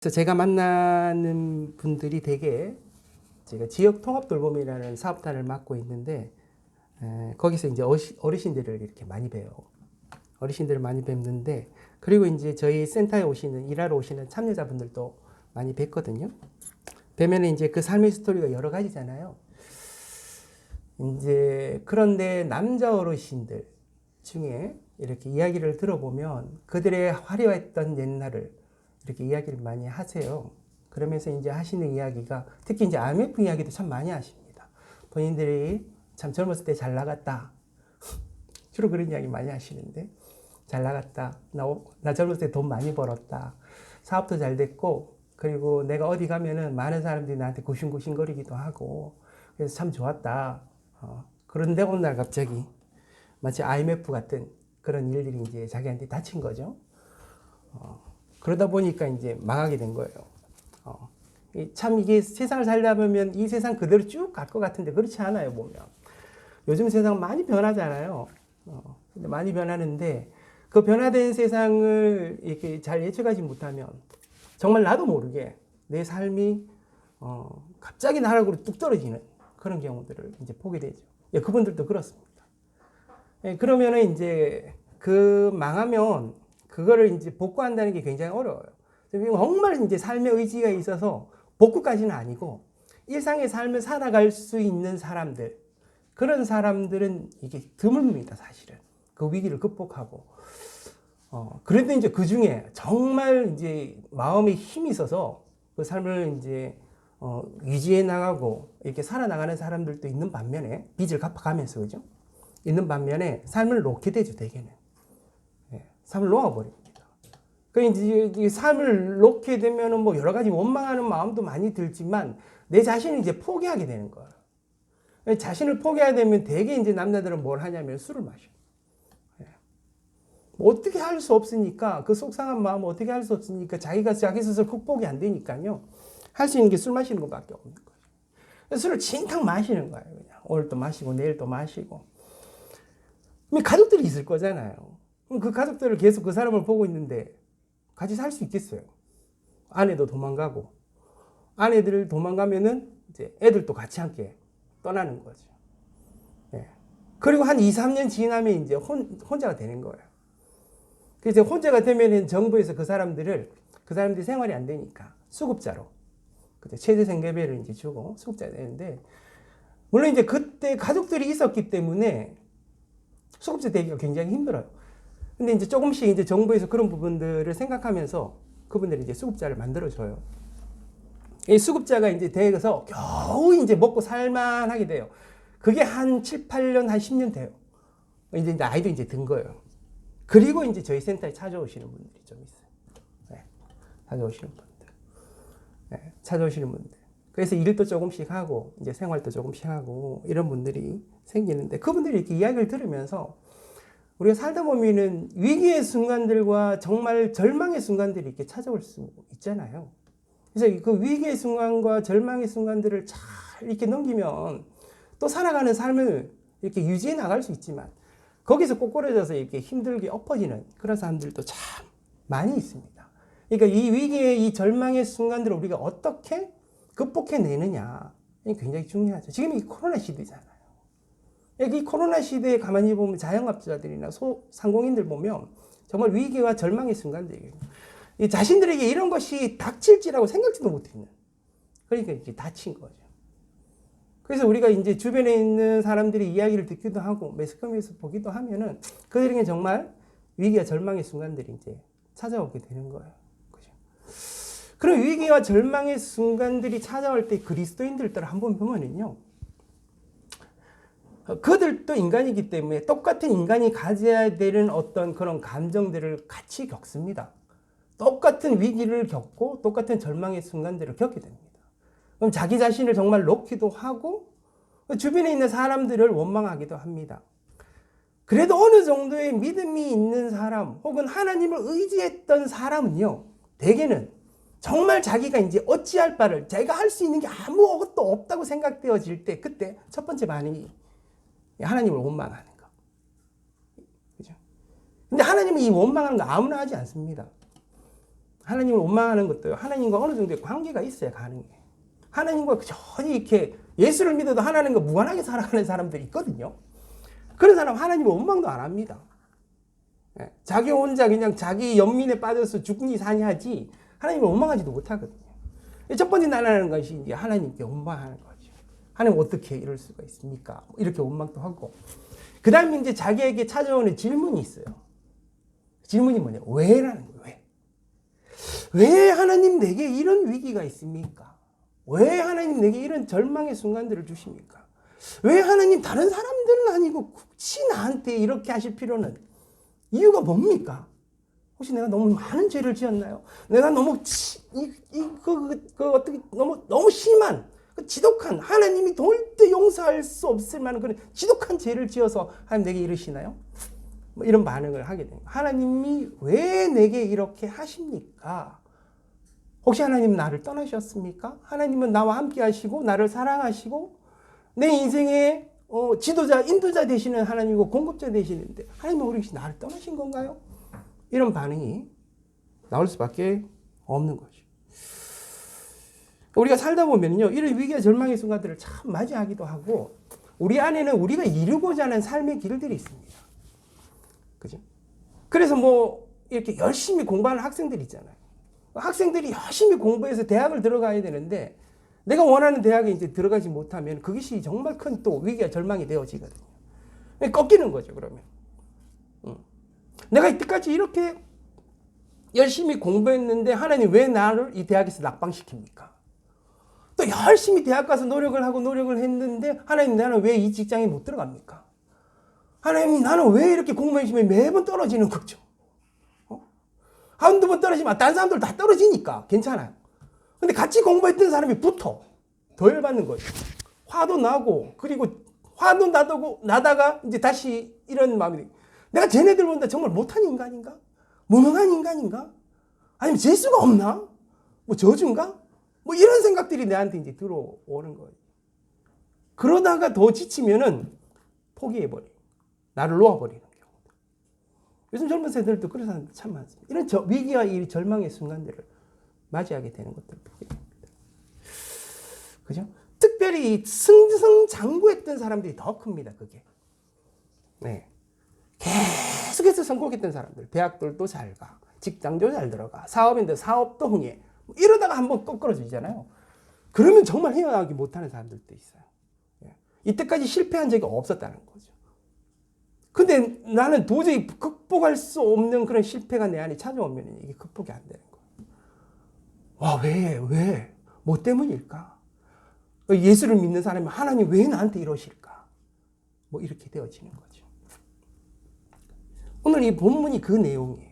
그래서 제가 만나는 분들이 되게 제가 지역 통합 돌봄이라는 사업단을 맡고 있는데 거기서 이제 어르신들을 이렇게 많이 봬요. 어르신들을 많이 뵙는데 그리고 이제 저희 센터에 일하러 오시는 참여자분들도 많이 뵙거든요. 뵈면 이제 그 삶의 스토리가 여러 가지잖아요. 이제 그런데 남자 어르신들 중에 이렇게 이야기를 들어보면 그들의 화려했던 옛날을 이렇게 이야기를 많이 하세요. 그러면서 이제 하시는 이야기가 특히 이제 IMF 이야기도 참 많이 하십니다. 본인들이 참 젊었을 때 잘 나갔다. 주로 그런 이야기 많이 하시는데 잘 나갔다. 나 젊었을 때 돈 많이 벌었다. 사업도 잘 됐고 그리고 내가 어디 가면은 많은 사람들이 나한테 구신구신거리기도 하고 그래서 참 좋았다. 그런데 어느 날 갑자기 마치 IMF 같은 그런 일들이 이제 자기한테 닥친 거죠. 그러다 보니까 이제 망하게 된 거예요. 참 이게 세상을 살다 보면 이 세상 그대로 쭉 갈 것 같은데 그렇지 않아요, 보면. 요즘 세상 많이 변하잖아요. 근데 많이 변하는데 그 변화된 세상을 이렇게 잘 예측하지 못하면 정말 나도 모르게 내 삶이 갑자기 나락으로 뚝 떨어지는 그런 경우들을 이제 보게 되죠. 예, 그분들도 그렇습니다. 예, 그러면은 이제 그 망하면 그거를 이제 복구한다는 게 굉장히 어려워요. 정말 이제 삶의 의지가 있어서 복구까지는 아니고 일상의 삶을 살아갈 수 있는 사람들, 그런 사람들은 이게 드뭅니다, 사실은. 그 위기를 극복하고. 그런데 이제 그 중에 정말 이제 마음에 힘이 있어서 그 삶을 이제 유지해 나가고 이렇게 살아나가는 사람들도 있는 반면에 빚을 갚아가면서 그죠? 있는 반면에 삶을 놓게 되죠, 대개는. 예, 삶을 놓아버립니다. 그 이제 삶을 놓게 되면은 뭐 여러 가지 원망하는 마음도 많이 들지만 내 자신을 이제 포기하게 되는 거예요. 자신을 포기하게 되면 대개 이제 남자들은 뭘 하냐면 술을 마셔요. 예. 뭐 어떻게 할 수 없으니까 그 속상한 마음 어떻게 할 수 없으니까 자기가 자기 스스로 극복이 안 되니까요. 할 수 있는 게 술 마시는 것밖에 없는 거예요. 술을 진탕 마시는 거예요. 그냥 오늘 또 마시고 내일 또 마시고. 가족들이 있을 거잖아요. 그럼 그 가족들을 계속 그 사람을 보고 있는데 같이 살 수 있겠어요. 아내도 도망가고 아내들 도망가면은 이제 애들도 같이 함께 떠나는 거죠. 예. 그리고 한 2, 3년 지나면 이제 혼자가 되는 거예요. 그래서 혼자가 되면은 정부에서 그 사람들이 생활이 안 되니까 수급자로 최저생계비를 이제 주고 수급자가 되는데 물론 이제 그때 가족들이 있었기 때문에 수급자 되기가 굉장히 힘들어요. 근데 이제 조금씩 이제 정부에서 그런 부분들을 생각하면서 그분들이 이제 수급자를 만들어줘요. 이 수급자가 이제 돼서 겨우 이제 먹고 살만하게 돼요. 그게 한 7, 8년, 한 10년 돼요. 이제 나이도 이제 든 거예요. 그리고 이제 저희 센터에 찾아오시는 분들이 좀 있어요. 네. 찾아오시는 분들. 네. 찾아오시는 분들. 그래서 일도 조금씩 하고, 이제 생활도 조금씩 하고, 이런 분들이 생기는데, 그분들이 이렇게 이야기를 들으면서, 우리가 살다 보면은 위기의 순간들과 정말 절망의 순간들이 이렇게 찾아올 수 있잖아요. 그래서 그 위기의 순간과 절망의 순간들을 잘 이렇게 넘기면 또 살아가는 삶을 이렇게 유지해 나갈 수 있지만 거기서 꼬꾸라져서 이렇게 힘들게 엎어지는 그런 사람들도 참 많이 있습니다. 그러니까 이 위기의 이 절망의 순간들을 우리가 어떻게 극복해내느냐 굉장히 중요하죠. 지금 이 코로나 시대잖아요. 이 코로나 시대에 가만히 보면 자영업자들이나 소상공인들 보면 정말 위기와 절망의 순간들이에요. 자신들에게 이런 것이 닥칠지라고 생각지도 못했는. 그러니까 이렇게 닥친 거죠. 그래서 우리가 이제 주변에 있는 사람들이 이야기를 듣기도 하고 매스컴에서 보기도 하면은 그들에게 정말 위기와 절망의 순간들이 이제 찾아오게 되는 거예요. 그죠? 그런 위기와 절망의 순간들이 찾아올 때 그리스도인들을 한번 보면은요. 그들도 인간이기 때문에 똑같은 인간이 가져야 되는 어떤 그런 감정들을 같이 겪습니다. 똑같은 위기를 겪고 똑같은 절망의 순간들을 겪게 됩니다. 그럼 자기 자신을 정말 놓기도 하고 주변에 있는 사람들을 원망하기도 합니다. 그래도 어느 정도의 믿음이 있는 사람 혹은 하나님을 의지했던 사람은요, 대개는 정말 자기가 이제 어찌할 바를 자기가 할 수 있는 게 아무것도 없다고 생각되어질 때 그때 첫 번째 반응이 하나님을 원망하는 거. 그죠? 근데 하나님은 이 원망하는 거 아무나 하지 않습니다. 하나님을 원망하는 것도 하나님과 어느 정도의 관계가 있어야 가능해. 하나님과 전혀 이렇게 예수를 믿어도 하나님과 무관하게 살아가는 사람들이 있거든요. 그런 사람 하나님을 원망도 안 합니다. 자기 혼자 그냥 자기 연민에 빠져서 죽니 사니 하지 하나님을 원망하지도 못하거든요. 첫 번째 나라는 것이 이제 하나님께 원망하는 거죠. 하나님 어떻게 이럴 수가 있습니까? 이렇게 원망도 하고. 그 다음에 이제 자기에게 찾아오는 질문이 있어요. 질문이 뭐냐? 왜라는 거예요. 왜? 왜 하나님 내게 이런 위기가 있습니까? 왜 하나님 내게 이런 절망의 순간들을 주십니까? 왜 하나님 다른 사람들은 아니고 굳이 나한테 이렇게 하실 필요는 이유가 뭡니까? 혹시 내가 너무 많은 죄를 지었나요? 내가 너무 어떻게 너무 심한 지독한 하나님이 절대 용서할 수 없을 만한 그런 지독한 죄를 지어서 하나님 내게 이러시나요? 뭐 이런 반응을 하게 됩니다. 하나님이 왜 내게 이렇게 하십니까? 혹시 하나님은 나를 떠나셨습니까? 하나님은 나와 함께 하시고 나를 사랑하시고 내 인생의 지도자, 인도자 되시는 하나님이고 공급자 되시는데 하나님은 혹시 나를 떠나신 건가요? 이런 반응이 나올 수밖에 없는 거죠. 우리가 살다 보면요, 이런 위기와 절망의 순간들을 참 맞이하기도 하고 우리 안에는 우리가 이루고자 하는 삶의 길들이 있습니다. 그죠? 그래서 뭐 이렇게 열심히 공부하는 학생들 있잖아요. 학생들이 열심히 공부해서 대학을 들어가야 되는데 내가 원하는 대학에 이제 들어가지 못하면 그것이 정말 큰 또 위기와 절망이 되어지거든요. 꺾이는 거죠, 그러면. 내가 이때까지 이렇게 열심히 공부했는데 하나님 왜 나를 이 대학에서 낙방시킵니까? 또 열심히 대학 가서 노력을 하고 노력을 했는데 하나님 나는 왜 이 직장에 못 들어갑니까? 하나님 나는 왜 이렇게 공부 열심히 매번 떨어지는 거죠? 한두 번 떨어지면 다른 사람들 다 떨어지니까 괜찮아요. 근데 같이 공부했던 사람이 붙어. 더 열받는 거죠. 화도 나고 그리고 화도 나다가 이제 다시 이런 마음이 내가 쟤네들 보다 정말 못한 인간인가? 무능한 인간인가? 아니면 재수가 없나? 뭐 저주인가? 뭐 이런 생각들이 내한테 이제 들어오는 거예요. 그러다가 더 지치면은 포기해버려요. 나를 놓아버리는 경우. 요즘 젊은 세대들도 그런 사람들 참 많습니다. 이런 위기와 이 절망의 순간들을 맞이하게 되는 것들을 보게 됩니다. 그죠? 특별히 승승장구했던 사람들이 더 큽니다, 그게. 네. 계속해서 성공했던 사람들, 대학들도 잘 가, 직장도 잘 들어가, 사업인데 사업도 흥해. 이러다가 한번 거꾸러지잖아요. 그러면 정말 헤어나오기 못하는 사람들도 있어요. 이때까지 실패한 적이 없었다는 거죠. 근데 나는 도저히 극복할 수 없는 그런 실패가 내 안에 찾아오면 이게 극복이 안 되는 거예요. 와, 왜? 뭐 때문일까? 예수를 믿는 사람이 하나님 왜 나한테 이러실까? 뭐 이렇게 되어지는 거죠. 오늘 이 본문이 그 내용이에요.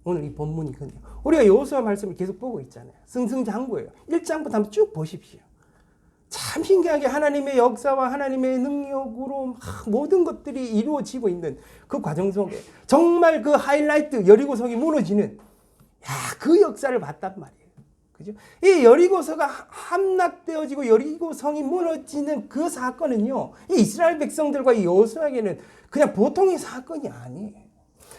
오늘 이 본문이 그 내용. 우리가 여호수아 말씀을 계속 보고 있잖아요. 승승장구예요. 1장부터 한번 쭉 보십시오. 참 신기하게 하나님의 역사와 하나님의 능력으로 모든 것들이 이루어지고 있는 그 과정 속에 정말 그 하이라이트 여리고성이 무너지는 그 역사를 봤단 말이에요. 그죠? 이 여리고서가 함락되어지고 여리고성이 무너지는 그 사건은요, 이 이스라엘 백성들과 이 여호수아에게는 그냥 보통의 사건이 아니에요.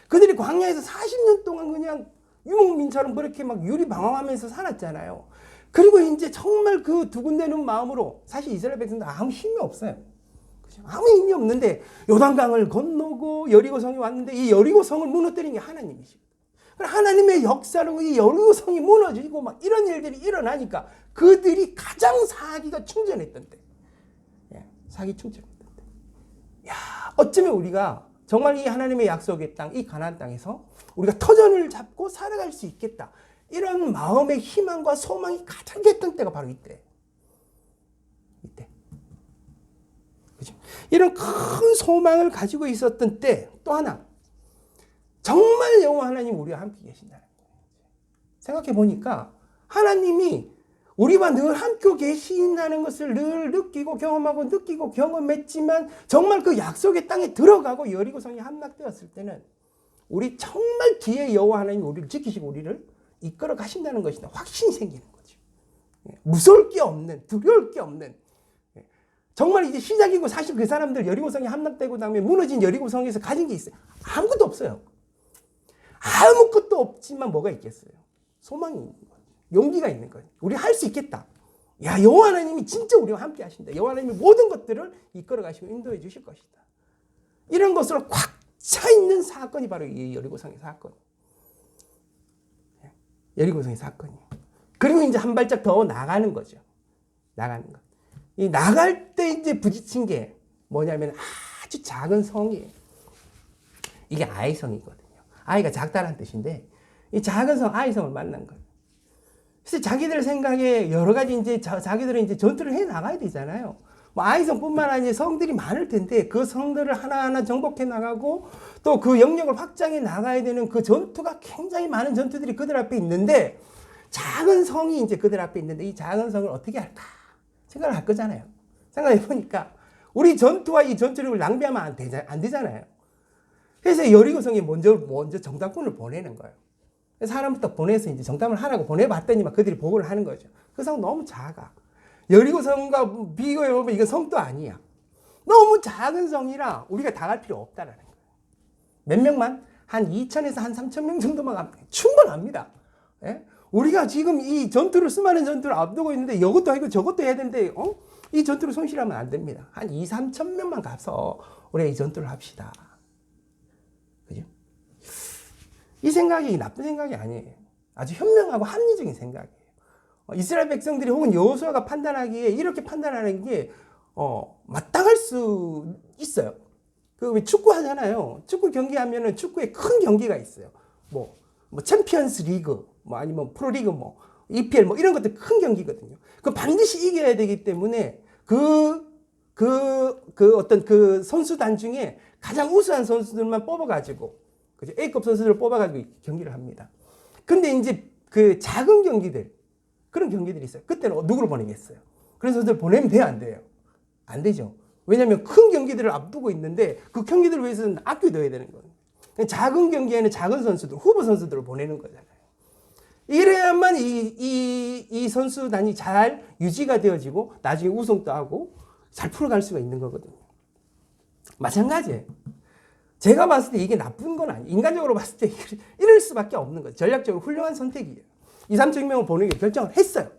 그들이 광야에서 40년 동안 그냥 유목민처럼 그렇게 막 유리방황하면서 살았잖아요. 그리고 이제 정말 그 두근대는 마음으로 사실 이스라엘 백성들 아무 힘이 없어요. 그죠? 아무 힘이 없는데 요단강을 건너고 여리고성이 왔는데 이 여리고성을 무너뜨린 게 하나님이시고 하나님의 역사로 이 여리고성이 무너지고 막 이런 일들이 일어나니까 그들이 가장 사기가 충전했던 때. 사기 충전했던 때. 어쩌면 우리가 정말 이 하나님의 약속의 땅, 이 가나안 땅에서 우리가 터전을 잡고 살아갈 수 있겠다. 이런 마음의 희망과 소망이 가득했던 때가 바로 이때. 그죠? 이런 큰 소망을 가지고 있었던 때 또 하나. 정말 여호와 하나님 우리와 함께 계신다는 거예요. 생각해 보니까 하나님이 우리와 늘 함께 계신다는 것을 늘 느끼고 경험하고 느끼고 경험했지만 정말 그 약속의 땅에 들어가고 여리고성이 함락되었을 때는 우리 정말 뒤에 여호와 하나님이 우리를 지키시고 우리를 이끌어 가신다는 것이 확신이 생기는 거죠. 무서울 게 없는, 두려울 게 없는. 정말 이제 시작이고 사실 그 사람들 여리고성이 함락되고 나면 무너진 여리고성에서 가진 게 있어요. 아무것도 없어요. 아무것도 없지만 뭐가 있겠어요? 소망이 있는 거예요. 용기가 있는 거예요. 우리 할 수 있겠다. 야, 여호와 하나님이 진짜 우리와 함께 하신다. 여호와 하나님이 모든 것들을 이끌어 가시고 인도해 주실 것이다. 이런 것으로 꽉 차 있는 사건이 바로 이 여리고성의 사건. 여리고성의 사건이에요. 그리고 이제 한 발짝 더 나가는 거죠. 나가는 것. 이 나갈 때 이제 부딪힌 게 뭐냐면 아주 작은 성이에요. 이게 아이성이거든요. 아이가 작다는 뜻인데 이 작은 성 아이성을 만난 거예요. 그래서 자기들 생각에 여러 가지 이제 자기들은 이제 전투를 해 나가야 되잖아요. 뭐 아이성뿐만 아니라 성들이 많을 텐데 그 성들을 하나하나 정복해 나가고 또 그 영역을 확장해 나가야 되는 그 전투가 굉장히 많은 전투들이 그들 앞에 있는데 작은 성이 이제 그들 앞에 있는데 이 작은 성을 어떻게 할까 생각을 할 거잖아요. 생각해 보니까 우리 전투와 이 전투력을 낭비하면 안 되잖아요. 그래서 여리고성에 먼저 정탐꾼을 보내는 거예요. 사람부터 보내서 이제 정탐을 하라고 보내봤더니만 그들이 보고를 하는 거죠. 그 성 너무 작아. 여리고성과 비교해보면 이건 성도 아니야. 너무 작은 성이라 우리가 당할 필요 없다라는 거예요. 몇 명만? 한 2,000에서 한 3,000명 정도만 가면 충분합니다. 예? 우리가 지금 이 전투를, 수많은 전투를 앞두고 있는데 이것도 하고 저것도 해야 되는데, 이 전투를 손실하면 안 됩니다. 한 2, 3천 명만 가서 우리가 이 전투를 합시다. 그죠? 이 생각이 나쁜 생각이 아니에요. 아주 현명하고 합리적인 생각이에요. 이스라엘 백성들이 혹은 여호수아가 판단하기에 이렇게 판단하는 게 마땅할 수 있어요. 그 축구 하잖아요. 축구 경기 하면은 축구에 큰 경기가 있어요. 뭐 챔피언스 리그, 뭐 아니면 프로리그, 뭐 EPL 뭐 이런 것들 큰 경기거든요. 그 반드시 이겨야 되기 때문에 어떤 그 선수단 중에 가장 우수한 선수들만 뽑아가지고, 그죠? A급 선수들을 뽑아가지고 경기를 합니다. 근데 이제 그 작은 경기들, 그런 경기들이 있어요. 그때는 누구를 보내겠어요? 그런 선수들 보내면 돼요, 안 돼요? 안 되죠. 왜냐하면 큰 경기들을 앞두고 있는데 그 경기들을 위해서는 아껴둬야 되는 거예요. 작은 경기에는 작은 선수들, 후보 선수들을 보내는 거잖아요. 이래야만 이 선수단이 잘 유지가 되어지고 나중에 우승도 하고 잘 풀어갈 수가 있는 거거든요. 마찬가지예요. 제가 봤을 때 이게 나쁜 건 아니에요. 인간적으로 봤을 때 이럴 수밖에 없는 거예요. 전략적으로 훌륭한 선택이에요. 2, 3천 명을 보내기 결정을 했어요.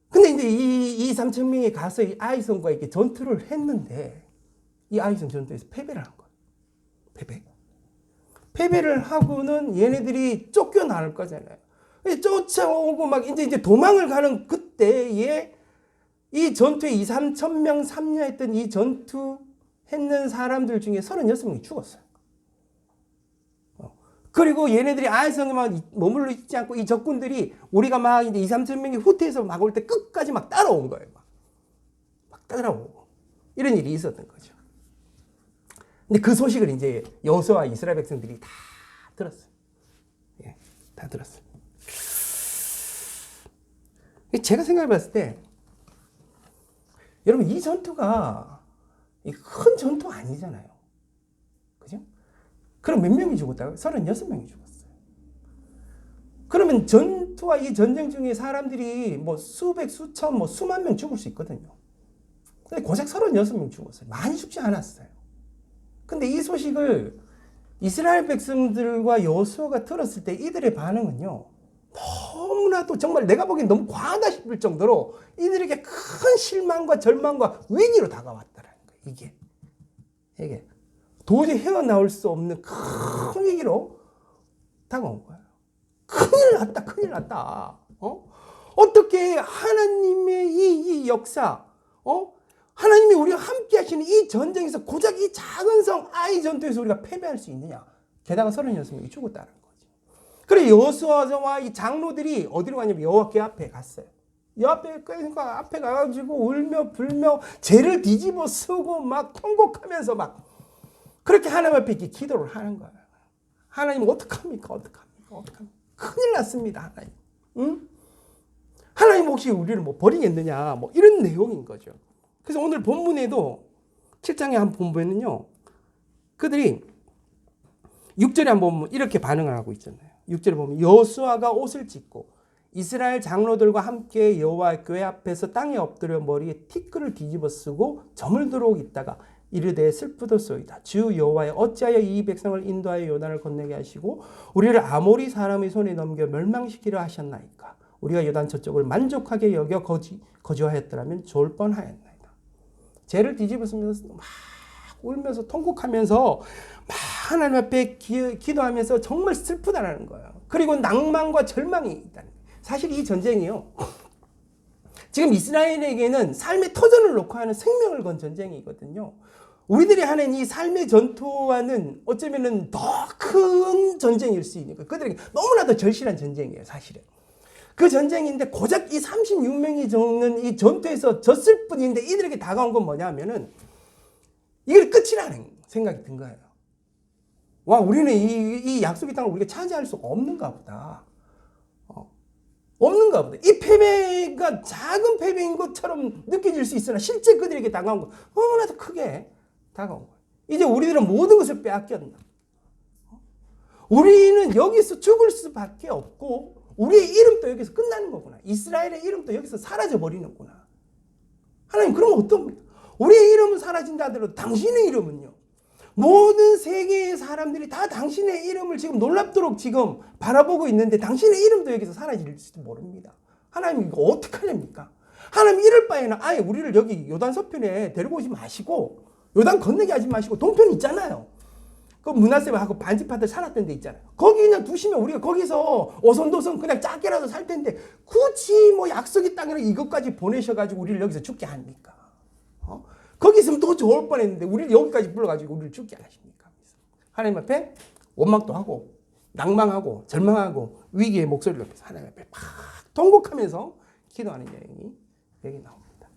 근데 이제 2, 3천 명이 가서 이 아이성과 이렇게 전투를 했는데 이 아이성 전투에서 패배를 한 거예요. 패배를 하고는 얘네들이 쫓겨나올 거잖아요. 쫓아오고 막 이제 도망을 가는 그때에 이 전투에 2, 3천 명 참여했던 이 전투 했는 사람들 중에 36명이 죽었어요. 그리고 얘네들이 아이성에만 머물러 있지 않고 이 적군들이 우리가 막 이제 2, 3천 명이 후퇴해서 막 올 때 끝까지 막 따라온 거예요. 막 따라오고. 이런 일이 있었던 거죠. 근데 그 소식을 이제 여호수아와 이스라엘 백성들이 다 들었어요. 예, 다 들었어요. 제가 생각해 봤을 때, 여러분, 이 전투가 큰 전투 아니잖아요. 그죠? 그럼 몇 명이 죽었다고요? 36명이 죽었어요. 그러면 전투와 이 전쟁 중에 사람들이 뭐 수백, 수천, 뭐 수만 명 죽을 수 있거든요. 근데 고작 36명 죽었어요. 많이 죽지 않았어요. 근데 이 소식을 이스라엘 백성들과 여호수아가 들었을 때 이들의 반응은요, 너무나도 정말 내가 보기엔 너무 과하다 싶을 정도로 이들에게 큰 실망과 절망과 위기로 다가왔다는 거예요. 이게 도저히 헤어나올 수 없는 큰 위기로 다가온 거예요. 큰일 났다. 어떻게 하나님의 이 역사, 하나님이 우리와 함께 하시는 이 전쟁에서 고작 이 작은 성 아이 전투에서 우리가 패배할 수 있느냐. 게다가 36명이 죽었다는 거지. 그래 여호수아와 이 장로들이 어디로 가냐면 여호와께 앞에 갔어요. 여호와께 앞에 가가지고 울며 불며 죄를 뒤집어 쓰고 막 통곡하면서 막 그렇게 하나님 앞에 이렇게 기도를 하는 거예요. 하나님 어떡합니까? 큰일 났습니다. 하나님. 응? 하나님 혹시 우리를 뭐 버리겠느냐? 뭐 이런 내용인 거죠. 그래서 오늘 본문에도 7장에 한 본문에는요. 그들이 6절에 한번 보면 이렇게 반응을 하고 있잖아요. 6절에 보면 여호수아가 옷을 찢고 이스라엘 장로들과 함께 여호와 교회 앞에서 땅에 엎드려 머리에 티끌을 뒤집어 쓰고 저물도록 있다가 이르되 슬프도소이다. 주 여호와여 어찌하여 이 백성을 인도하여 요단을 건너게 하시고 우리를 아모리 사람의 손에 넘겨 멸망시키려 하셨나이까. 우리가 요단 저쪽을 만족하게 여겨 거주하였더라면 좋을 뻔하였나이다. 죄를 뒤집어쓰면서 막 울면서 통곡하면서 막 하나님 앞에 기도하면서 정말 슬프다라는 거예요. 그리고 낭만과 절망이 있다는 거예요. 사실 이 전쟁이요, 지금 이스라엘에게는 삶의 터전을 놓고 하는 생명을 건 전쟁이거든요. 우리들이 하는 이 삶의 전투와는 어쩌면은 더 큰 전쟁일 수 있는 거예요. 그들에게 너무나도 절실한 전쟁이에요, 사실은. 그 전쟁인데 고작 이 36명이 적는 이 전투에서 졌을 뿐인데 이들에게 다가온 건 뭐냐 하면은 이걸 끝이라는 생각이 든 거예요. 와, 우리는 이 약속의 땅을 우리가 차지할 수가 없는가 보다. 없는가 보다. 이 패배가 작은 패배인 것처럼 느껴질 수 있으나 실제 그들에게 다가온 건 너무나도 크게 다가온 거예요. 이제 우리들은 모든 것을 빼앗겼나. 우리는 여기서 죽을 수밖에 없고 우리의 이름도 여기서 끝나는 거구나. 이스라엘의 이름도 여기서 사라져 버리는구나. 하나님, 그러면 어떻습니까? 우리의 이름은 사라진다 하더라도 당신의 이름은요, 모든 세계의 사람들이 다 당신의 이름을 지금 놀랍도록 지금 바라보고 있는데 당신의 이름도 여기서 사라질지도 모릅니다. 하나님, 이거 어떡하렵니까? 하나님, 이럴 바에는 아예 우리를 여기 요단 서편에 데리고 오지 마시고 요단 건너게 하지 마시고 동편 있잖아요. 그 므낫세하고 반지파들 살았던 데 있잖아요. 거기 그냥 두시면 우리가 거기서 오손도손 그냥 작게라도 살 텐데 굳이 뭐 약속의 땅이라 이것까지 보내셔가지고 우리를 여기서 죽게 합니까? 거기 있으면 더 좋을 뻔했는데 우리를 여기까지 불러가지고 우리를 죽게 하십니까? 하나님 앞에 원망도 하고 낭망하고 절망하고 위기의 목소리를 높여서 하나님 앞에 막 통곡하면서 기도하는 여행이 여기 나옵니다.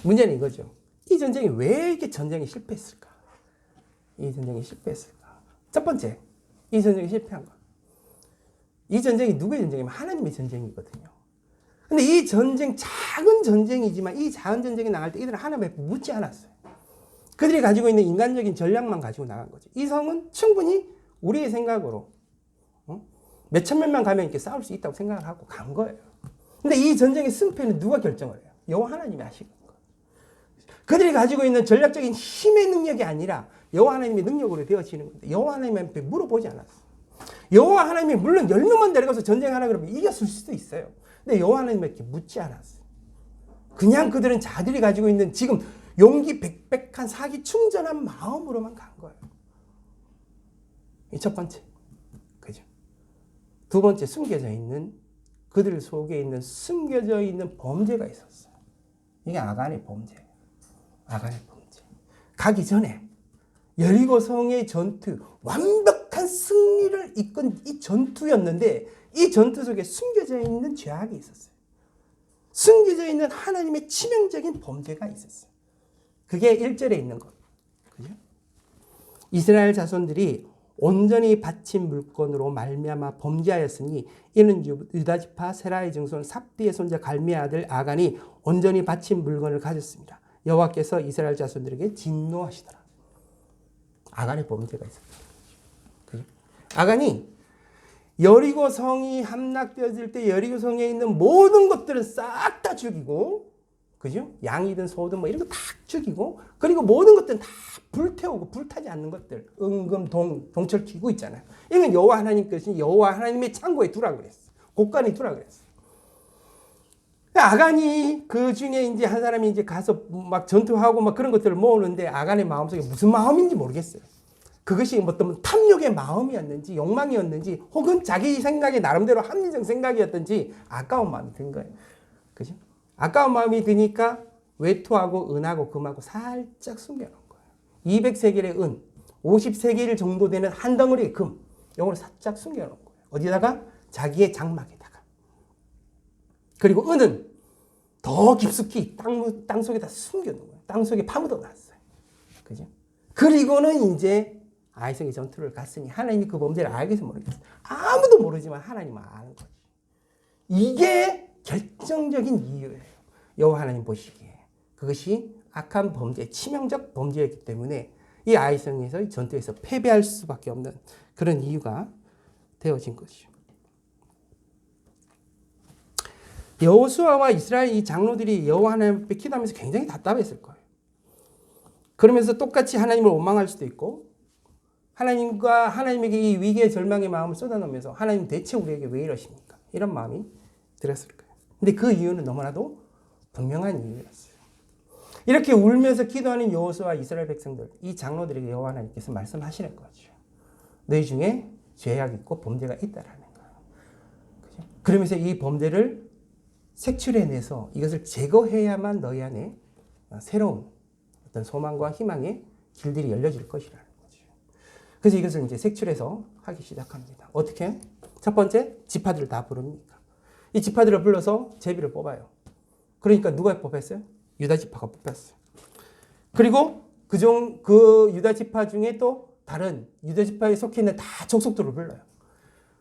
문제는 이거죠. 이 전쟁이 왜 이렇게 전쟁이 실패했을까? 이 전쟁이 실패했을까? 첫 번째, 이 전쟁이 실패한 거. 이 전쟁이 누구의 전쟁이면 하나님의 전쟁이거든요. 근데 이 전쟁, 작은 전쟁이지만 이 작은 전쟁이 나갈 때 이들은 하나님 앞에 묻지 않았어요. 그들이 가지고 있는 인간적인 전략만 가지고 나간 거죠. 이 성은 충분히 우리의 생각으로 몇천 명만 가면 이렇게 싸울 수 있다고 생각을 하고 간 거예요. 근데 이 전쟁의 승패는 누가 결정을 해요? 여호와 하나님이 하시는 거예요. 그들이 가지고 있는 전략적인 힘의 능력이 아니라 여호와 하나님의 능력으로 되어지는 건데 여호와 하나님한테 물어보지 않았어요. 여호와 하나님이 물론 10명만 데려가서 전쟁하라 그러면 이겼을 수도 있어요. 근데 여호와 하나님에게 묻지 않았어요. 그냥 그들은 자들이 가지고 있는 지금 용기 백백한 사기 충전한 마음으로만 간 거예요. 이 첫 번째. 그죠? 두 번째, 숨겨져 있는 그들 속에 있는 숨겨져 있는 범죄가 있었어요. 이게 아간의 범죄예요. 아간의 범죄. 가기 전에 여리고성의 전투, 완벽한 승리를 이끈 이 전투였는데 이 전투 속에 숨겨져 있는 죄악이 있었어요. 숨겨져 있는 하나님의 치명적인 범죄가 있었어요. 그게 1절에 있는 것. 그죠? 이스라엘 자손들이 온전히 바친 물건으로 말미암아 범죄하였으니 이는 유다 지파 세라의 증손 삽디의 손자 갈미의 아들 아간이 온전히 바친 물건을 가졌습니다. 여호와께서 이스라엘 자손들에게 진노하시더라. 아간의 범죄가 있었다. 아간이 여리고 성이 함락되어질 때 여리고 성에 있는 모든 것들은 싹 다 죽이고, 그죠? 양이든 소든 뭐 이런 거 다 죽이고, 그리고 모든 것들은 다 불태우고 불타지 않는 것들, 은금, 동철 기구 있잖아요. 이건 여호와 하나님 것이 여호와 하나님의 창고에 두라 그랬어. 곳간에 두라 그랬어. 아간이 그 중에 이제 한 사람이 이제 가서 막 전투하고 막 그런 것들을 모으는데 아간의 마음속에 무슨 마음인지 모르겠어요. 그것이 어떤 탐욕의 마음이었는지 욕망이었는지 혹은 자기 생각에 나름대로 합리적 생각이었든지 아까운 마음이 든 거예요. 그죠? 아까운 마음이 드니까 외투하고 은하고 금하고 살짝 숨겨놓은 거예요. 200세겔의 은, 50세겔 정도 되는 한 덩어리의 금, 이걸 살짝 숨겨놓은 거예요. 어디다가? 자기의 장막에다가. 그리고 은은 더 깊숙이 땅 속에다 숨겨놓은 거예요. 땅 속에 파묻어 놨어요. 그죠? 그리고는 이제 아이성의 전투를 갔으니 하나님이 그 범죄를 알겠어 모르겠어요. 아무도 모르지만 하나님은 아는 거지. 이게 결정적인 이유예요. 여호와 하나님 보시기에. 그것이 악한 범죄, 치명적 범죄였기 때문에 이 아이성에서 전투에서 패배할 수밖에 없는 그런 이유가 되어진 것이죠. 여호수아와 이스라엘 이 장로들이 여호와 하나님 앞에 기도하면서 굉장히 답답했을 거예요. 그러면서 똑같이 하나님을 원망할 수도 있고 하나님에게 이 위기의 절망의 마음을 쏟아놓으면서 하나님 대체 우리에게 왜 이러십니까? 이런 마음이 들었을 거예요. 근데 그 이유는 너무나도 분명한 이유였어요. 이렇게 울면서 기도하는 여호수아와 이스라엘 백성들, 이 장로들에게 여호와 하나님께서 말씀하시는 거죠. 너희 중에 죄악 있고 범죄가 있다라는 거예요. 그죠? 그러면서 이 범죄를 색출해내서 이것을 제거해야만 너희 안에 새로운 어떤 소망과 희망의 길들이 열려질 것이라는 거죠. 그래서 이것을 이제 색출해서 하기 시작합니다. 어떻게? 첫 번째, 지파들을 다 부릅니다. 이 지파들을 불러서 제비를 뽑아요. 그러니까 누가 뽑혔어요? 유다 지파가 뽑혔어요. 그리고 그 유다 지파 중에 또 다른 유다 지파에 속해 있는 다 족속들을 불러요.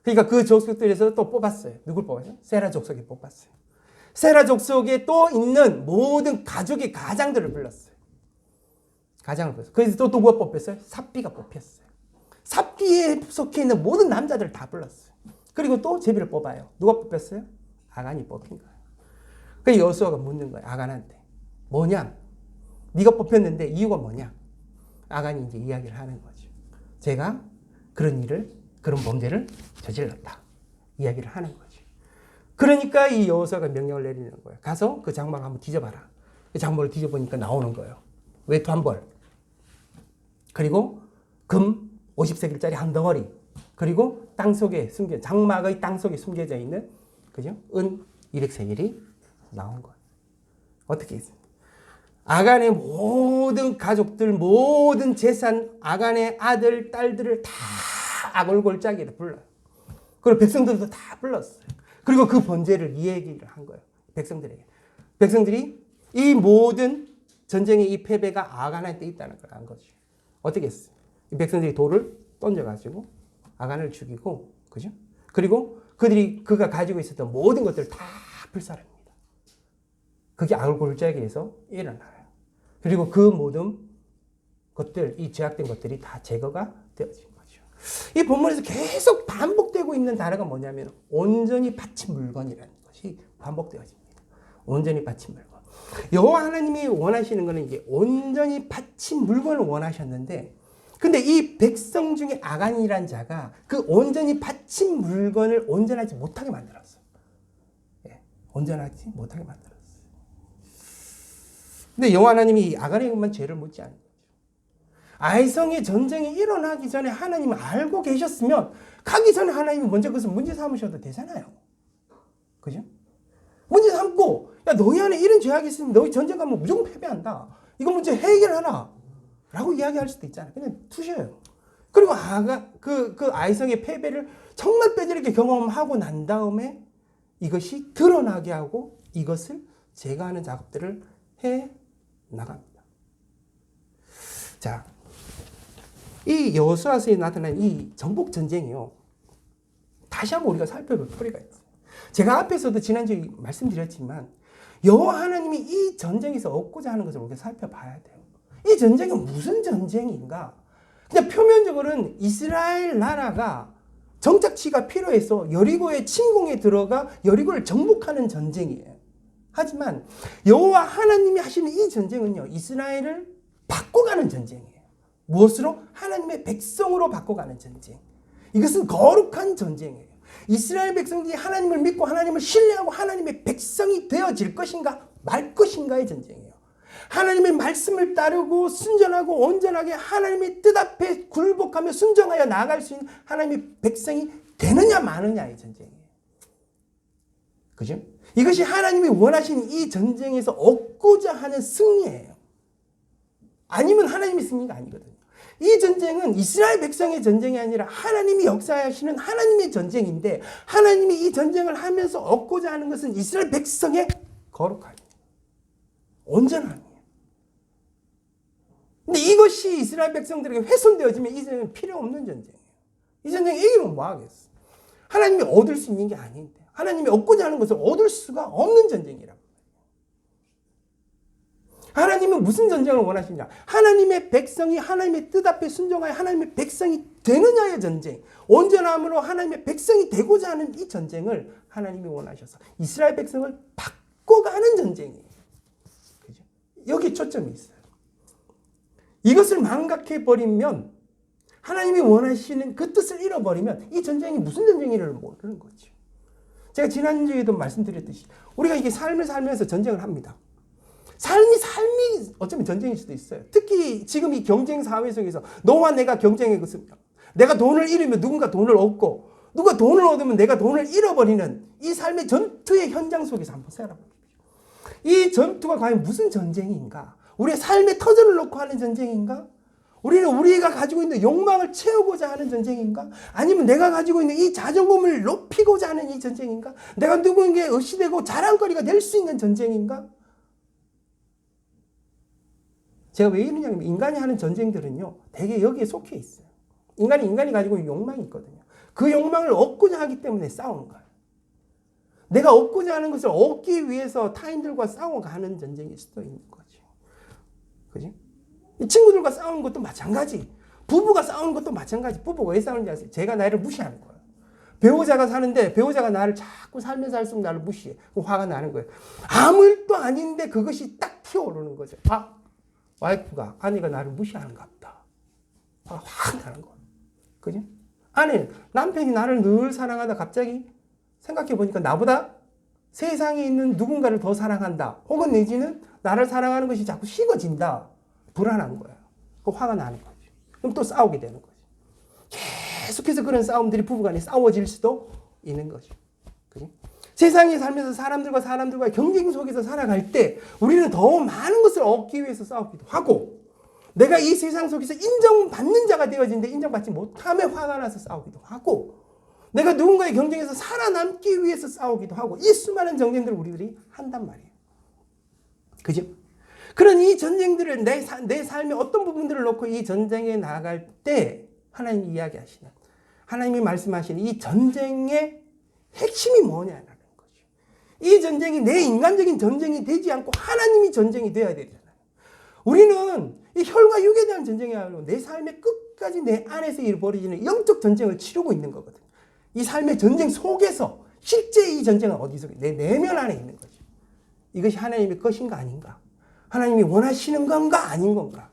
그러니까 그 족속들에서 또 뽑았어요. 누굴 뽑았어요? 세라 족속이 뽑았어요. 세라 족속에 또 있는 모든 가족의 가장들을 불렀어요. 가장을 불렀어요. 그래서 또 누가 뽑혔어요? 삽비가 뽑혔어요. 삽비에 속해 있는 모든 남자들을 다 불렀어요. 그리고 또 제비를 뽑아요. 누가 뽑혔어요? 아간이 뽑힌 거예요. 그래서 여호수아가 묻는 거예요. 아간한테. 뭐냐? 네가 뽑혔는데 이유가 뭐냐? 아간이 이제 이야기를 하는 거죠. 제가 그런 범죄를 저질렀다. 이야기를 하는 거죠. 그러니까 이 여호수아가 명령을 내리는 거예요. 가서 그 장막을 한번 뒤져봐라. 그 장막을 뒤져보니까 나오는 거예요. 외투1벌. 그리고 금 50세겔짜리 한 덩어리. 그리고 장막의 땅 속에 숨겨져 있는, 그죠? 은 200세겔이 나온 거예요. 어떻게 했어요? 아간의 모든 가족들, 모든 재산, 아간의 아들, 딸들을 다 아골골짜기로 불러요. 그리고 백성들도 다 불렀어요. 그리고 그 번제를 이 얘기를 한 거예요. 백성들에게. 백성들이 이 모든 전쟁의 이 패배가 아간한테 있다는 걸 안 거죠. 어떻게 했어요? 이 백성들이 돌을 던져가지고 아간을 죽이고, 그죠? 그리고 그가 가지고 있었던 모든 것들을 다 불살합니다. 그게 아골골짜기에서 일어나요. 그리고 그 모든 것들, 이 죄악된 것들이 다 제거가 되어진 거죠. 이 본문에서 계속 반복되고 있는 단어가 뭐냐면 온전히 바친 물건이라는 것이 반복되어집니다. 온전히 바친 물건. 여호와 하나님이 원하시는 것은 이제 온전히 바친 물건을 원하셨는데, 근데 이 백성 중에 아간이란 자가 그 온전히 바친 물건을 온전하지 못하게 만들었어요. 예, 온전하지 못하게 만들었어요. 근데 여호와 하나님이 아간에게만 죄를 묻지 않는 거죠. 아이성의 전쟁이 일어나기 전에 하나님은 알고 계셨으면 가기 전에 하나님이 먼저 그것을 문제 삼으셔도 되잖아요. 그죠? 문제 삼고, 야, 너희 안에 이런 죄악이 있으면 너희 전쟁 가면 무조건 패배한다. 이거 문제 해결하라. 라고 이야기할 수도 있잖아요. 그냥 투셔요. 그리고 그 아이성의 패배를 정말 뼈저리게 경험하고 난 다음에 이것이 드러나게 하고 이것을 제거하는 작업들을 해 나갑니다. 자, 이 여호수아서에 나타난 이 정복 전쟁이요. 다시 한번 우리가 살펴볼 필요가 있어요. 제가 앞에서도 지난주에 말씀드렸지만 여호와 하나님이 이 전쟁에서 얻고자 하는 것을 우리가 살펴봐야 돼요. 이 전쟁은 무슨 전쟁인가? 그냥 표면적으로는 이스라엘 나라가 정착지가 필요해서 여리고의 침공에 들어가 여리고를 정복하는 전쟁이에요. 하지만 여호와 하나님이 하시는 이 전쟁은요, 이스라엘을 바꿔가는 전쟁이에요. 무엇으로? 하나님의 백성으로 바꿔가는 전쟁. 이것은 거룩한 전쟁이에요. 이스라엘 백성들이 하나님을 믿고 하나님을 신뢰하고 하나님의 백성이 되어질 것인가 말 것인가의 전쟁이에요. 하나님의 말씀을 따르고 순전하고 온전하게 하나님의 뜻 앞에 굴복하며 순종하여 나아갈 수 있는 하나님의 백성이 되느냐 마느냐의 전쟁이에요. 그죠? 이것이 하나님이 원하시는 이 전쟁에서 얻고자 하는 승리예요. 아니면 하나님의 승리가 아니거든요. 이 전쟁은 이스라엘 백성의 전쟁이 아니라 하나님이 역사하시는 하나님의 전쟁인데, 하나님이 이 전쟁을 하면서 얻고자 하는 것은 이스라엘 백성의 거룩함이에요. 온전함이에요. 근데 이것이 이스라엘 백성들에게 훼손되어지면 이 전쟁은 필요 없는 전쟁이에요. 이 전쟁에 이기면 뭐 하겠어? 하나님이 얻을 수 있는 게 아닌데, 하나님이 얻고자 하는 것을 얻을 수가 없는 전쟁이라고. 하나님은 무슨 전쟁을 원하시냐? 하나님의 백성이 하나님의 뜻 앞에 순종하여 하나님의 백성이 되느냐의 전쟁. 온전함으로 하나님의 백성이 되고자 하는 이 전쟁을 하나님이 원하셔서 이스라엘 백성을 바꿔가는 전쟁이에요. 그죠? 여기 초점이 있어요. 이것을 망각해 버리면, 하나님이 원하시는 그 뜻을 잃어버리면 이 전쟁이 무슨 전쟁인지를 모르는 거죠. 제가 지난주에도 말씀드렸듯이 우리가 이게 삶을 살면서 전쟁을 합니다. 삶이 어쩌면 전쟁일 수도 있어요. 특히 지금 이 경쟁 사회 속에서 너와 내가 경쟁의 것입니다. 내가 돈을 잃으면 누군가 돈을 얻고, 누가 돈을 얻으면 내가 돈을 잃어버리는 이 삶의 전투의 현장 속에서 한번 살아봅니다. 이 전투가 과연 무슨 전쟁인가? 우리의 삶의 터전을 놓고 하는 전쟁인가? 우리는 우리가 가지고 있는 욕망을 채우고자 하는 전쟁인가? 아니면 내가 가지고 있는 이 자존감을 높이고자 하는 이 전쟁인가? 내가 누구에게 의시되고 자랑거리가 될 수 있는 전쟁인가? 제가 왜 이러냐면, 인간이 하는 전쟁들은요, 대개 여기에 속해 있어요. 인간이 가지고 있는 욕망이 있거든요. 그 욕망을 얻고자 하기 때문에 싸우는 거예요. 내가 얻고자 하는 것을 얻기 위해서 타인들과 싸워가는 전쟁일 수도 있는 거죠. 그지? 친구들과 싸우는 것도 마찬가지. 부부가 싸우는 것도 마찬가지. 부부가 왜 싸우는지 아세요? 제가 나를 무시하는 거예요. 배우자가 사는데 배우자가 나를 자꾸 살면서 할수록 나를 무시해. 화가 나는 거예요. 아무 일도 아닌데 그것이 딱 튀어오르는 거죠. 와이프가, 아내가 나를 무시하는가 보다. 화가 확 나는 거예요. 그지? 남편이 나를 늘 사랑하다 갑자기 생각해 보니까 나보다 세상에 있는 누군가를 더 사랑한다. 혹은 내지는 나를 사랑하는 것이 자꾸 식어진다. 불안한 거야. 그 화가 나는 거죠. 그럼 또 싸우게 되는 거죠. 계속해서 그런 싸움들이 부부간에 싸워질 수도 있는 거죠. 그치? 세상에 살면서 사람들과 경쟁 속에서 살아갈 때 우리는 더 많은 것을 얻기 위해서 싸우기도 하고, 내가 이 세상 속에서 인정받는 자가 되어지는데 인정받지 못함에 화가 나서 싸우기도 하고, 내가 누군가의 경쟁에서 살아남기 위해서 싸우기도 하고, 이 수많은 전쟁들을 우리들이 한단 말이에요. 그죠? 그런 이 전쟁들을 내 삶의 어떤 부분들을 놓고 이 전쟁에 나갈 때 하나님이 이야기하시는, 하나님이 말씀하시는 이 전쟁의 핵심이 뭐냐라는 거죠. 이 전쟁이 내 인간적인 전쟁이 되지 않고 하나님이 전쟁이 되어야 되잖아요. 우리는 이 혈과 육에 대한 전쟁이 아니고 내 삶의 끝까지 내 안에서 벌어지는 영적 전쟁을 치르고 있는 거거든요. 이 삶의 전쟁 속에서 실제 이 전쟁은 어디서? 내 내면 안에 있는 거죠. 이것이 하나님의 것인가 아닌가? 하나님이 원하시는 건가 아닌 건가?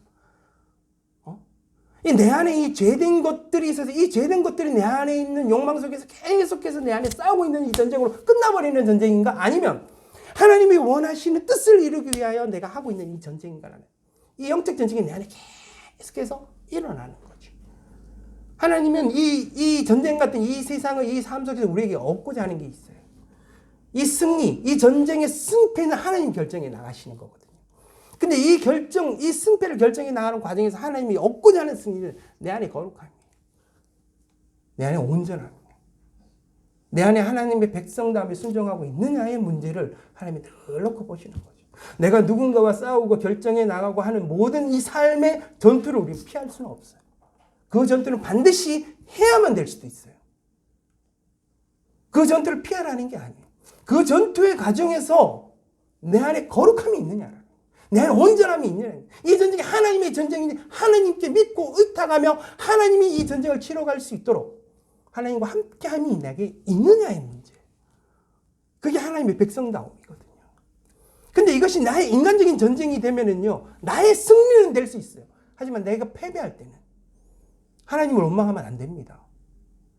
내 안에 이 죄된 것들이 있어서 이 죄된 것들이 내 안에 있는 욕망 속에서 계속해서 내 안에 싸우고 있는 이 전쟁으로 끝나버리는 전쟁인가? 아니면 하나님이 원하시는 뜻을 이루기 위하여 내가 하고 있는 이 전쟁인가라는, 이 영적 전쟁이 내 안에 계속해서 일어나는 거죠. 하나님은 이 전쟁 같은 이 세상의 이 삶 속에서 우리에게 얻고자 하는 게 있어요. 이 승리, 이 전쟁의 승패는 하나님 결정해 나가시는 거거든요. 근데 이 승패를 결정해 나가는 과정에서 하나님이 얻고자 하는 승리는 내 안에 거룩함이에요. 내 안에 온전함이에요. 내 안에 하나님의 백성다움에 순종하고 있느냐의 문제를 하나님이 늘 놓고 보시는 거죠. 내가 누군가와 싸우고 결정해 나가고 하는 모든 이 삶의 전투를 우리는 피할 수는 없어요. 그 전투는 반드시 해야만 될 수도 있어요. 그 전투를 피하라는 게 아니에요. 그 전투의 과정에서 내 안에 거룩함이 있느냐, 내 안에 온전함이 있느냐. 이 전쟁이 하나님의 전쟁인지 하나님께 믿고 의탁하며 하나님이 이 전쟁을 치러갈 수 있도록 하나님과 함께함이 내게 있느냐의 문제. 그게 하나님의 백성다움이거든요. 근데 이것이 나의 인간적인 전쟁이 되면은요, 나의 승리는 될 수 있어요. 하지만 내가 패배할 때는 하나님을 원망하면 안 됩니다.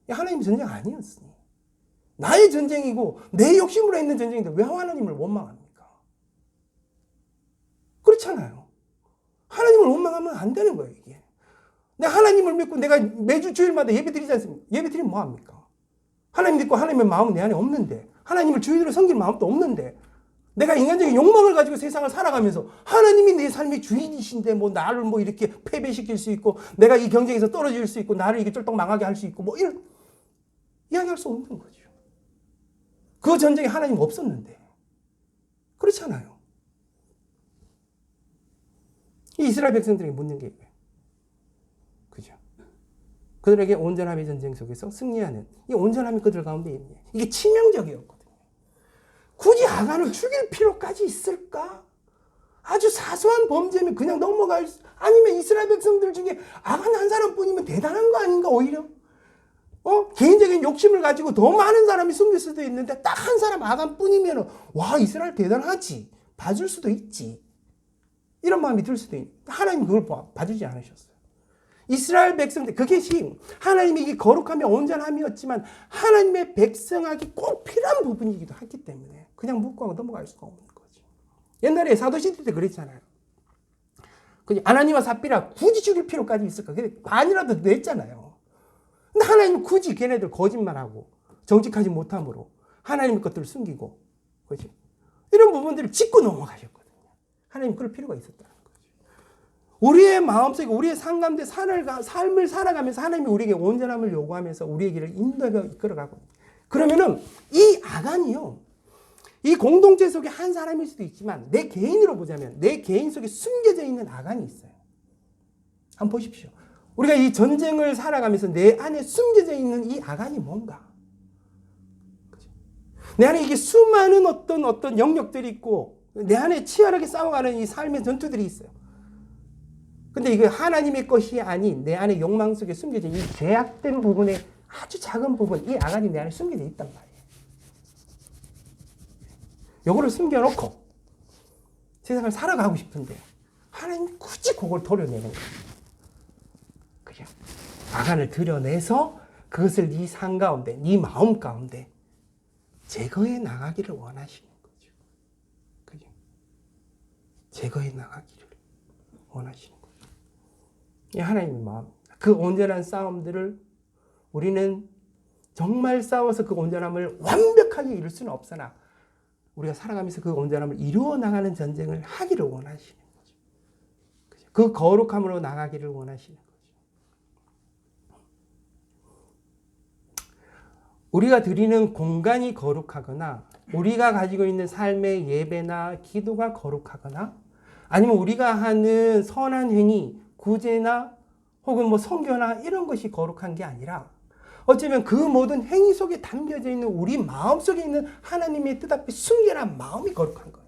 하나님의 전쟁 아니었으니. 나의 전쟁이고 내 욕심으로 했는 전쟁인데 왜 하나님을 원망합니까? 그렇잖아요. 하나님을 원망하면 안 되는 거예요, 이게. 내가 하나님을 믿고 내가 매주 주일마다 예배 드리지 않습니까? 예배 드리면 뭐합니까? 하나님 믿고 하나님의 마음은 내 안에 없는데, 하나님을 주인으로 섬길 마음도 없는데, 내가 인간적인 욕망을 가지고 세상을 살아가면서 하나님이 내 삶의 주인이신데 나를 이렇게 패배시킬 수 있고, 내가 이 경쟁에서 떨어질 수 있고, 나를 이게 쫄딱 망하게 할 수 있고, 이런 이야기할 수 없는 거죠. 그 전쟁에 하나님 없었는데. 그렇잖아요. 이 이스라엘 백성들에게 묻는 게 이거예요. 그죠? 그들에게 온전함의 전쟁 속에서 승리하는 이 온전함이 그들 가운데 있네요. 이게 치명적이었거든요. 굳이 아간을 죽일 필요까지 있을까? 아주 사소한 범죄면 그냥 넘어갈 수, 아니면 이스라엘 백성들 중에 아간 한 사람뿐이면 대단한 거 아닌가 오히려? 개인적인 욕심을 가지고 더 많은 사람이 숨길 수도 있는데 딱 한 사람 아간뿐이면 와, 이스라엘 대단하지, 봐줄 수도 있지. 이런 마음이 들 수도 있는. 하나님 그걸 봐주지 않으셨어요. 이스라엘 백성들, 그것이 하나님이 이게 거룩함이 온전함이었지만 하나님의 백성에게 꼭 필요한 부분이기도 했기 때문에 그냥 묵고하고 넘어갈 수가 없는 거죠. 옛날에 사도시대 때 그랬잖아요. 그냥 아나니와 삽비라 굳이 죽일 필요까지 있을까? 근데 반이라도 냈잖아요. 근데 하나님 굳이 걔네들 거짓말하고 정직하지 못함으로 하나님의 것들을 숨기고, 그렇지? 이런 부분들을 짚고 넘어가셨거든요. 하나님 그럴 필요가 있었다는 거죠. 우리의 마음속에 우리의 삶 가운데 삶을 살아가면서 하나님이 우리에게 온전함을 요구하면서 우리의 길을 이끌어가고, 그러면은 이 아간이요, 이 공동체 속에 한 사람일 수도 있지만 내 개인으로 보자면 내 개인 속에 숨겨져 있는 아간이 있어요. 한번 보십시오. 우리가 이 전쟁을 살아가면서 내 안에 숨겨져 있는 이 아간이 뭔가? 내 안에 이게 수많은 어떤 영역들이 있고 내 안에 치열하게 싸워가는 이 삶의 전투들이 있어요. 근데 이게 하나님의 것이 아닌 내 안에 욕망 속에 숨겨진 이 죄악된 부분의 아주 작은 부분, 이 아간이 내 안에 숨겨져 있단 말이에요. 요거를 숨겨놓고 세상을 살아가고 싶은데 하나님 굳이 그걸 도려내는 거예요. 그냥 아간을 드러내서 그것을 네 삶 가운데, 네 마음 가운데 제거해 나가기를 원하시는 거죠. 그죠? 제거해 나가기를 원하시는 거죠. 이 하나님의 마음. 그 온전한 싸움들을 우리는 정말 싸워서 그 온전함을 완벽하게 이룰 수는 없으나 우리가 살아가면서 그 온전함을 이루어 나가는 전쟁을 하기를 원하시는 거죠. 그죠? 그 거룩함으로 나가기를 원하시는 거죠. 우리가 드리는 공간이 거룩하거나 우리가 가지고 있는 삶의 예배나 기도가 거룩하거나 아니면 우리가 하는 선한 행위, 구제나 혹은 뭐 선교나 이런 것이 거룩한 게 아니라 어쩌면 그 모든 행위 속에 담겨져 있는 우리 마음 속에 있는 하나님의 뜻 앞에 순결한 마음이 거룩한 거예요.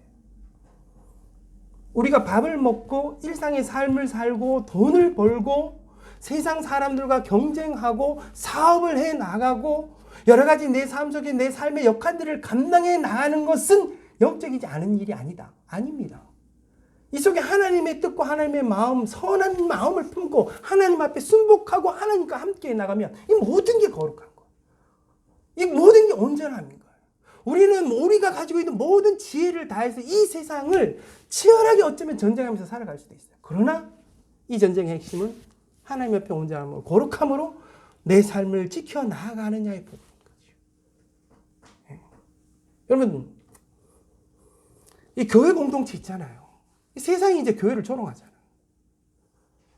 우리가 밥을 먹고 일상의 삶을 살고 돈을 벌고 세상 사람들과 경쟁하고 사업을 해 나가고 여러 가지 내 삶 속에 내 삶의 역할들을 감당해 나가는 것은 영적이지 않은 일이 아니다. 아닙니다. 이 속에 하나님의 뜻과 하나님의 마음, 선한 마음을 품고 하나님 앞에 순복하고 하나님과 함께 나가면 이 모든 게 거룩한 거예요. 이 모든 게 온전함인 거예요. 우리는 우리가 가지고 있는 모든 지혜를 다해서 이 세상을 치열하게 어쩌면 전쟁하면서 살아갈 수도 있어요. 그러나 이 전쟁의 핵심은 하나님 앞에 온전함으로 거룩함으로 내 삶을 지켜 나아가느냐의 부분인 거죠. 네. 여러분, 이 교회 공동체 있잖아요. 세상이 이제 교회를 조롱하잖아요.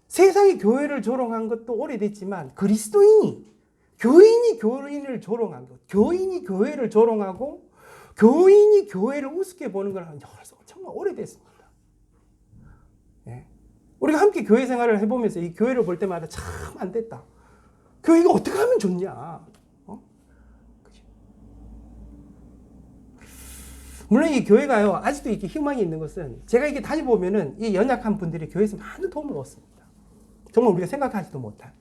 세상이 교회를 조롱한 것도 오래됐지만 교인이 교인을 조롱한 것, 교인이 교회를 조롱하고 교인이 교회를 우습게 보는 걸 정말 오래됐습니다. 예. 우리가 함께 교회 생활을 해보면서 이 교회를 볼 때마다 참 안 됐다. 교회가 어떻게 하면 좋냐. 물론 이 교회가요, 아직도 이렇게 희망이 있는 것은 제가 이렇게 다녀보면은 이 연약한 분들이 교회에서 많은 도움을 얻습니다. 정말 우리가 생각하지도 못한.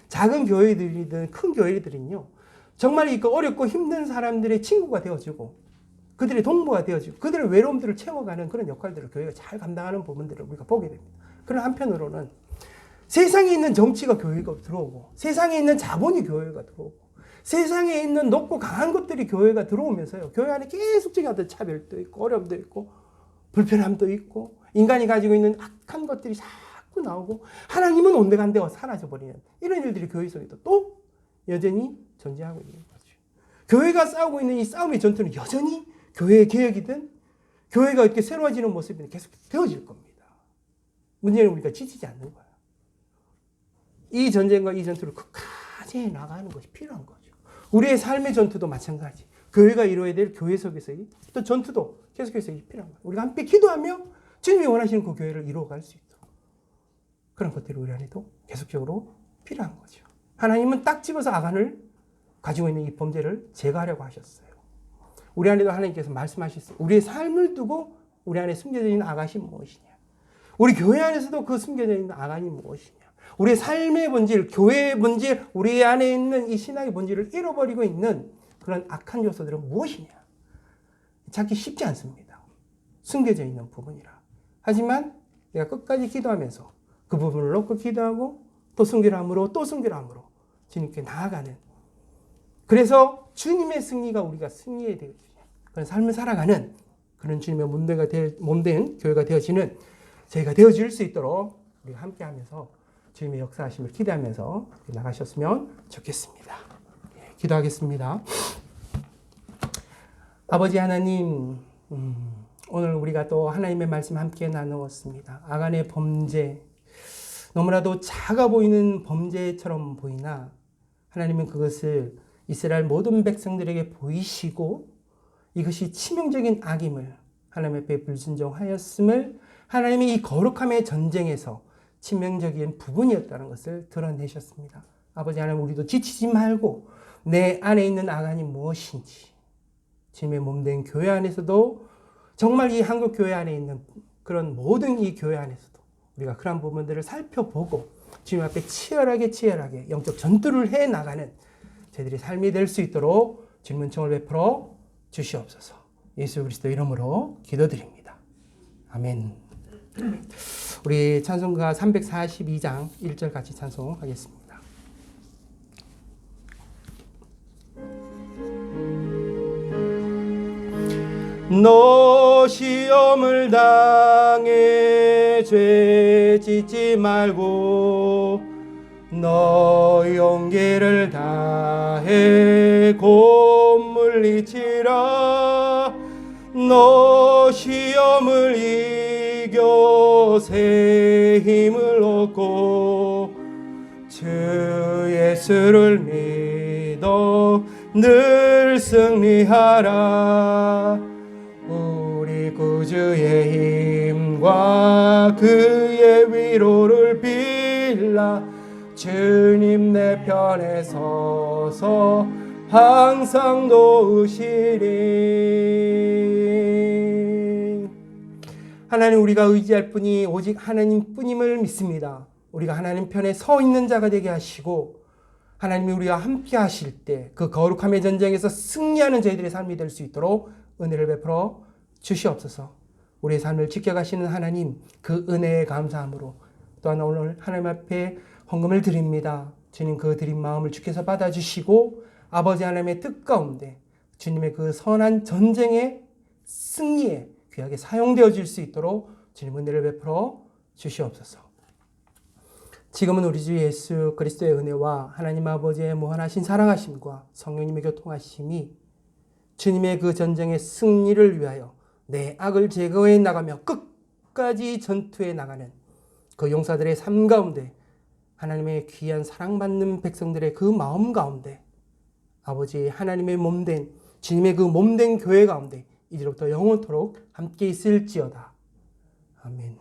작은 교회들이든 큰 교회들은요, 정말 이 어렵고 힘든 사람들의 친구가 되어주고, 그들의 동무가 되어주고, 그들의 외로움들을 채워가는 그런 역할들을 교회가 잘 감당하는 부분들을 우리가 보게 됩니다. 그런 한편으로는 세상에 있는 정치가 교회가 들어오고, 세상에 있는 자본이 교회가 들어오고, 세상에 있는 높고 강한 것들이 교회가 들어오면서요, 교회 안에 계속적인 어떤 차별도 있고 어려움도 있고 불편함도 있고 인간이 가지고 있는 악한 것들이 자꾸 나오고 하나님은 온데간데 사라져버리는 이런 일들이 교회 속에도 또 여전히 존재하고 있는 거죠. 교회가 싸우고 있는 이 싸움의 전투는 여전히 교회의 개혁이든 교회가 이렇게 새로워지는 모습이 계속 되어질 겁니다. 문제는 우리가 지치지 않는 거예요. 이 전쟁과 이 전투를 끝까지 나가는 것이 필요한 거죠. 우리의 삶의 전투도 마찬가지. 교회가 이루어야 될 교회 속에서의 또 전투도 계속해서 필요한 거예요. 우리가 함께 기도하며 주님이 원하시는 그 교회를 이루어갈 수 있도록 그런 것들이 우리 안에도 계속적으로 필요한 거죠. 하나님은 딱 집어서 아간을 가지고 있는 이 범죄를 제거하려고 하셨어요. 우리 안에도 하나님께서 말씀하셨어요. 우리의 삶을 두고 우리 안에 숨겨져 있는 아간이 무엇이냐. 우리 교회 안에서도 그 숨겨져 있는 아간이 무엇이냐. 우리의 삶의 본질, 교회의 본질, 우리 안에 있는 이 신앙의 본질을 잃어버리고 있는 그런 악한 요소들은 무엇이냐? 찾기 쉽지 않습니다. 숨겨져 있는 부분이라. 하지만 내가 끝까지 기도하면서 그 부분을 놓고 기도하고 또 순결함으로 또 순결함으로 주님께 나아가는, 그래서 주님의 승리가 우리가 승리해야 되거든요. 그런 삶을 살아가는 그런 주님의 몸된 교회가 되어지는 저희가 되어질 수 있도록 우리가 함께하면서 주님의 역사하심을 기대하면서 나가셨으면 좋겠습니다. 기도하겠습니다. 아버지 하나님, 오늘 우리가 또 하나님의 말씀 함께 나누었습니다. 아간의 범죄, 너무나도 작아 보이는 범죄처럼 보이나 하나님은 그것을 이스라엘 모든 백성들에게 보이시고 이것이 치명적인 악임을 하나님 앞에 불순종하였음을 하나님이 이 거룩함의 전쟁에서 치명적인 부분이었다는 것을 드러내셨습니다. 아버지 하나님, 우리도 지치지 말고 내 안에 있는 아간이 무엇인지, 주님의 몸된 교회 안에서도 정말 이 한국 교회 안에 있는 그런 모든 이 교회 안에서도 우리가 그런 부분들을 살펴보고 주님 앞에 치열하게 영적 전투를 해 나가는 저희들의 삶이 될 수 있도록 주님 은총을 베풀어 주시옵소서. 예수 그리스도 이름으로 기도드립니다. 아멘. 우리 찬송가 342장 1절 같이 찬송하겠습니다. 너 시험을 당해 죄 짓지 말고 너 용기를 다해 곧 물리치라. 너 시험을 이겨 새 힘을 얻고 주 예수를 믿어 늘 승리하라. 우리 구주의 힘과 그의 위로를 빌라. 주님 내 편에 서서 항상 도우시리. 하나님, 우리가 의지할 분이 오직 하나님 뿐임을 믿습니다. 우리가 하나님 편에 서 있는 자가 되게 하시고 하나님이 우리와 함께 하실 때 그 거룩함의 전쟁에서 승리하는 저희들의 삶이 될 수 있도록 은혜를 베풀어 주시옵소서. 우리의 삶을 지켜가시는 하나님, 그 은혜에 감사함으로 또한 오늘 하나님 앞에 헌금을 드립니다. 주님, 그 드린 마음을 주께서 받아주시고 아버지 하나님의 뜻 가운데 주님의 그 선한 전쟁의 승리에 귀하게 사용되어질 수 있도록 주님 은혜를 베풀어 주시옵소서. 지금은 우리 주 예수 그리스도의 은혜와 하나님 아버지의 무한하신 사랑하심과 성령님의 교통하심이 주님의 그 전쟁의 승리를 위하여 내 악을 제거해 나가며 끝까지 전투해 나가는 그 용사들의 삶 가운데 하나님의 귀한 사랑받는 백성들의 그 마음 가운데 아버지 하나님의 몸된 주님의 그 몸된 교회 가운데 이제로부터 영원토록 함께 있을지어다. 아멘.